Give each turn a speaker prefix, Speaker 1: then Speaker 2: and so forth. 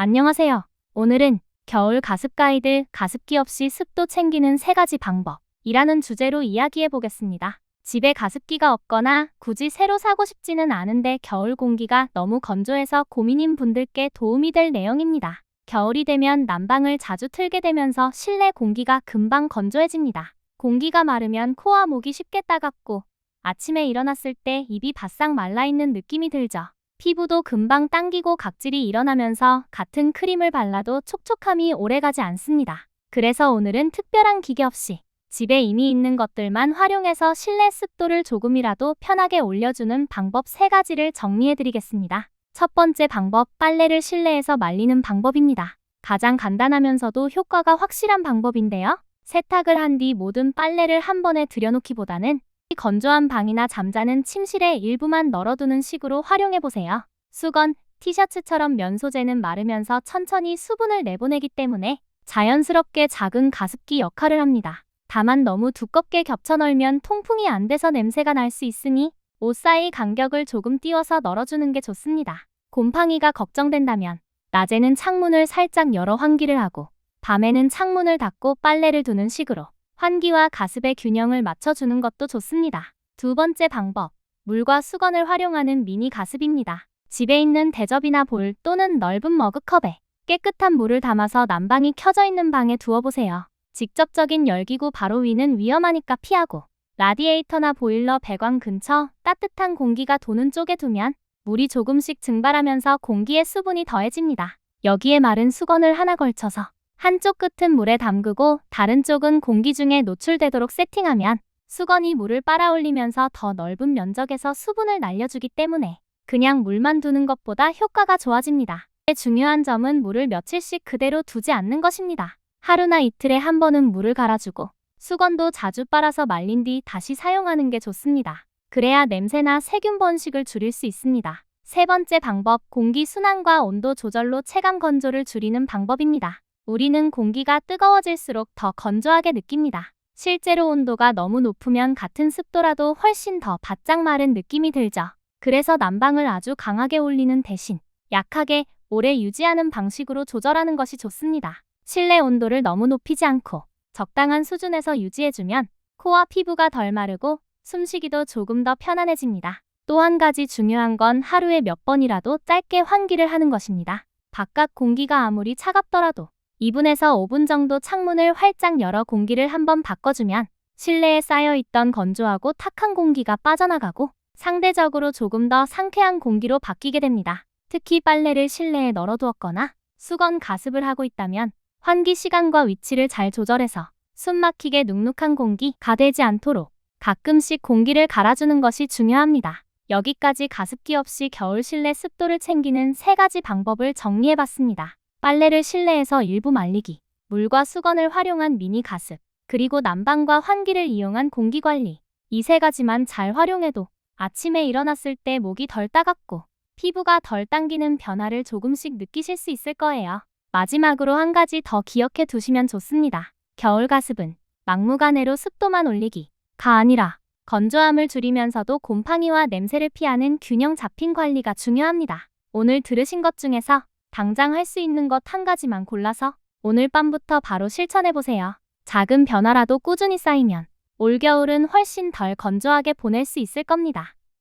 Speaker 1: 안녕하세요. 오늘은 겨울 가습 가이드, 가습기 없이 습도 챙기는 3가지 방법이라는 주제로 이야기해 보겠습니다. 집에 가습기가 없거나 굳이 새로 사고 싶지는 않은데 겨울 공기가 너무 건조해서 고민인 분들께 도움이 될 내용입니다. 겨울이 되면 난방을 자주 틀게 되면서 실내 공기가 금방 건조해집니다. 공기가 마르면 코와 목이 쉽게 따갑고 아침에 일어났을 때 입이 바싹 말라있는 느낌이 들죠. 피부도 금방 당기고 각질이 일어나면서 같은 크림을 발라도 촉촉함이 오래가지 않습니다. 그래서 오늘은 특별한 기계 없이 집에 이미 있는 것들만 활용해서 실내 습도를 조금이라도 편하게 올려주는 방법 3가지를 정리해드리겠습니다. 첫 번째 방법, 빨래를 실내에서 말리는 방법입니다. 가장 간단하면서도 효과가 확실한 방법인데요. 세탁을 한 뒤 모든 빨래를 한 번에 들여놓기보다는 건조한 방이나 잠자는 침실에 일부만 널어두는 식으로 활용해보세요. 수건, 티셔츠처럼 면 소재는 마르면서 천천히 수분을 내보내기 때문에 자연스럽게 작은 가습기 역할을 합니다. 다만 너무 두껍게 겹쳐 널면 통풍이 안 돼서 냄새가 날 수 있으니 옷 사이 간격을 조금 띄워서 널어주는 게 좋습니다. 곰팡이가 걱정된다면 낮에는 창문을 살짝 열어 환기를 하고 밤에는 창문을 닫고 빨래를 두는 식으로 환기와 가습의 균형을 맞춰주는 것도 좋습니다. 두 번째 방법, 물과 수건을 활용하는 미니 가습입니다. 집에 있는 대접이나 볼 또는 넓은 머그컵에 깨끗한 물을 담아서 난방이 켜져 있는 방에 두어보세요. 직접적인 열기구 바로 위는 위험하니까 피하고 라디에이터나 보일러 배관 근처 따뜻한 공기가 도는 쪽에 두면 물이 조금씩 증발하면서 공기의 수분이 더해집니다. 여기에 마른 수건을 하나 걸쳐서 한쪽 끝은 물에 담그고 다른 쪽은 공기 중에 노출되도록 세팅하면 수건이 물을 빨아올리면서 더 넓은 면적에서 수분을 날려주기 때문에 그냥 물만 두는 것보다 효과가 좋아집니다. 중요한 점은 물을 며칠씩 그대로 두지 않는 것입니다. 하루나 이틀에 한 번은 물을 갈아주고 수건도 자주 빨아서 말린 뒤 다시 사용하는 게 좋습니다. 그래야 냄새나 세균 번식을 줄일 수 있습니다. 세 번째 방법, 공기 순환과 온도 조절로 체감 건조를 줄이는 방법입니다. 우리는 공기가 뜨거워질수록 더 건조하게 느낍니다. 실제로 온도가 너무 높으면 같은 습도라도 훨씬 더 바짝 마른 느낌이 들죠. 그래서 난방을 아주 강하게 올리는 대신 약하게 오래 유지하는 방식으로 조절하는 것이 좋습니다. 실내 온도를 너무 높이지 않고 적당한 수준에서 유지해주면 코와 피부가 덜 마르고 숨쉬기도 조금 더 편안해집니다. 또 한 가지 중요한 건 하루에 몇 번이라도 짧게 환기를 하는 것입니다. 바깥 공기가 아무리 차갑더라도 2분에서 5분 정도 창문을 활짝 열어 공기를 한번 바꿔주면 실내에 쌓여있던 건조하고 탁한 공기가 빠져나가고 상대적으로 조금 더 상쾌한 공기로 바뀌게 됩니다. 특히 빨래를 실내에 널어두었거나 수건 가습을 하고 있다면 환기 시간과 위치를 잘 조절해서 숨막히게 눅눅한 공기가 되지 않도록 가끔씩 공기를 갈아주는 것이 중요합니다. 여기까지 가습기 없이 겨울 실내 습도를 챙기는 3가지 방법을 정리해봤습니다. 빨래를 실내에서 일부 말리기, 물과 수건을 활용한 미니 가습, 그리고 난방과 환기를 이용한 공기 관리. 이 3가지만 잘 활용해도 아침에 일어났을 때 목이 덜 따갑고 피부가 덜 당기는 변화를 조금씩 느끼실 수 있을 거예요. 마지막으로 한 가지 더 기억해 두시면 좋습니다. 겨울 가습은 막무가내로 습도만 올리기가 아니라 건조함을 줄이면서도 곰팡이와 냄새를 피하는 균형 잡힌 관리가 중요합니다. 오늘 들으신 것 중에서 당장 할 수 있는 것 한 가지만 골라서 오늘 밤부터 바로 실천해보세요. 작은 변화라도 꾸준히 쌓이면 올겨울은 훨씬 덜 건조하게 보낼 수 있을 겁니다.